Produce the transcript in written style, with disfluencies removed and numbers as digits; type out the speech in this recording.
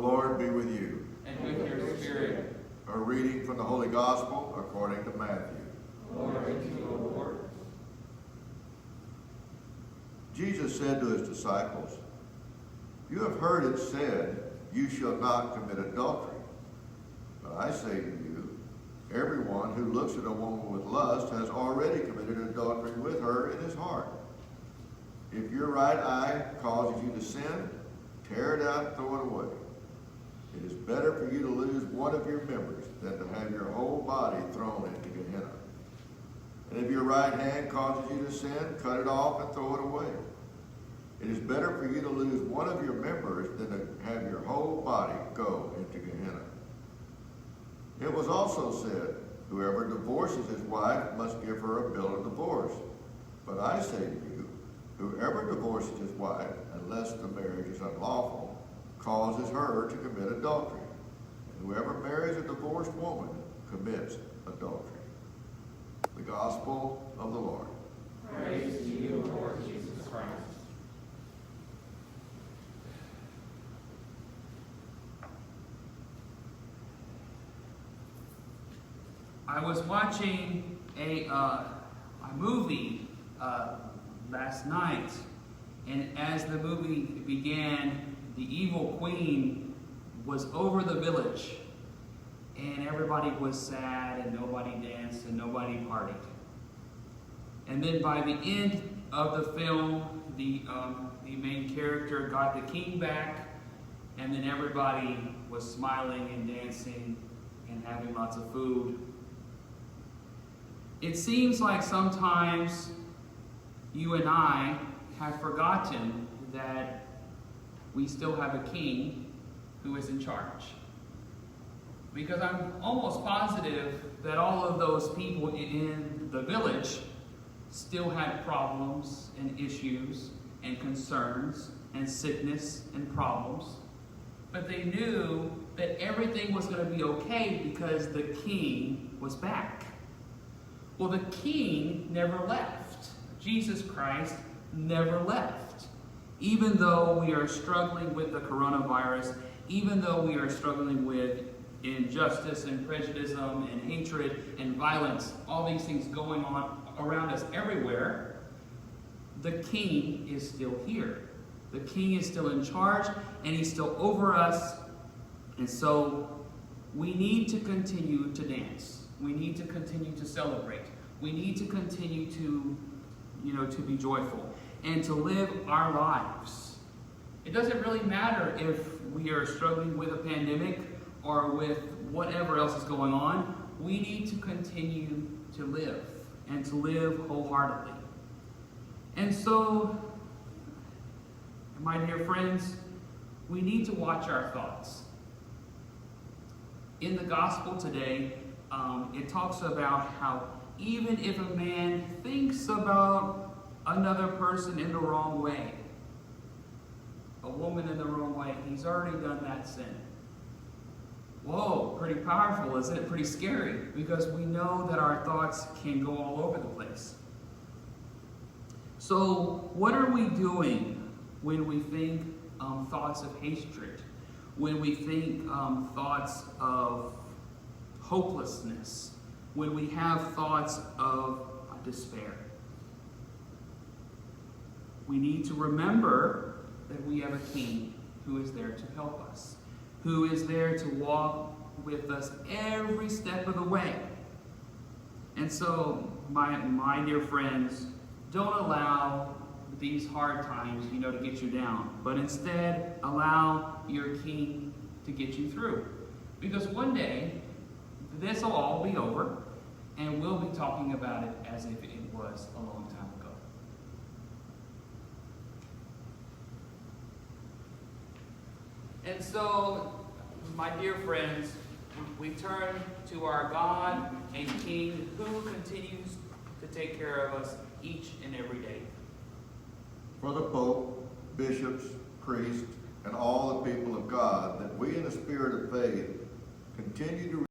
Lord be with you. And with your spirit. A reading from the Holy Gospel according to Matthew. Glory to you, O Lord. Jesus said to his disciples, "You have heard it said, 'You shall not commit adultery.' But I say to you, everyone who looks at a woman with lust has already committed adultery with her in his heart. If your right eye causes you to sin, tear it out and throw it away. It is better for you to lose one of your members than to have your whole body thrown into Gehenna. And if your right hand causes you to sin, cut it off and throw it away. It is better for you to lose one of your members than to have your whole body go into Gehenna. It was also said, whoever divorces his wife must give her a bill of divorce. But I say to you, whoever divorces his wife, unless the marriage is unlawful, causes her to commit adultery. And whoever marries a divorced woman commits adultery." The Gospel of the Lord. Praise to you, Lord Jesus Christ. I was watching a movie last night, and as the movie began, the evil queen was over the village, and everybody was sad, and nobody danced, and nobody partied. And then by the end of the film, the main character got the king back, and then everybody was smiling and dancing and having lots of food. It seems like sometimes you and I have forgotten that we still have a king who is in charge. Because I'm almost positive that all of those people in the village still had problems and issues and concerns and sickness and problems. But they knew that everything was going to be okay because the king was back. Well, the king never left. Jesus Christ never left. Even though we are struggling with the coronavirus, even though we are struggling with injustice and prejudice and hatred and violence, all these things going on around us everywhere, the king is still here. The king is still in charge, and he's still over us. And so we need to continue to dance. We need to continue to celebrate. We need to continue to, to be joyful and to live our lives. It doesn't really matter if we are struggling with a pandemic or with whatever else is going on. We need to continue to live and to live wholeheartedly. And so, my dear friends, we need to watch our thoughts. In the gospel today, it talks about how even if a man thinks about another person in the wrong way, a woman in the wrong way, he's already done that sin. Whoa, pretty powerful, isn't it? Pretty scary, because we know that our thoughts can go all over the place. So what are we doing when we think thoughts of hatred, when we think thoughts of hopelessness, when we have thoughts of despair? We need to remember that we have a king who is there to help us, who is there to walk with us every step of the way. And so, my dear friends, don't allow these hard times, to get you down, but instead allow your king to get you through. Because one day, this will all be over, and we'll be talking about it as if it was a long time ago. And so, my dear friends, we turn to our God and King who continues to take care of us each and every day. For the Pope, bishops, priests, and all the people of God, that we in the spirit of faith continue to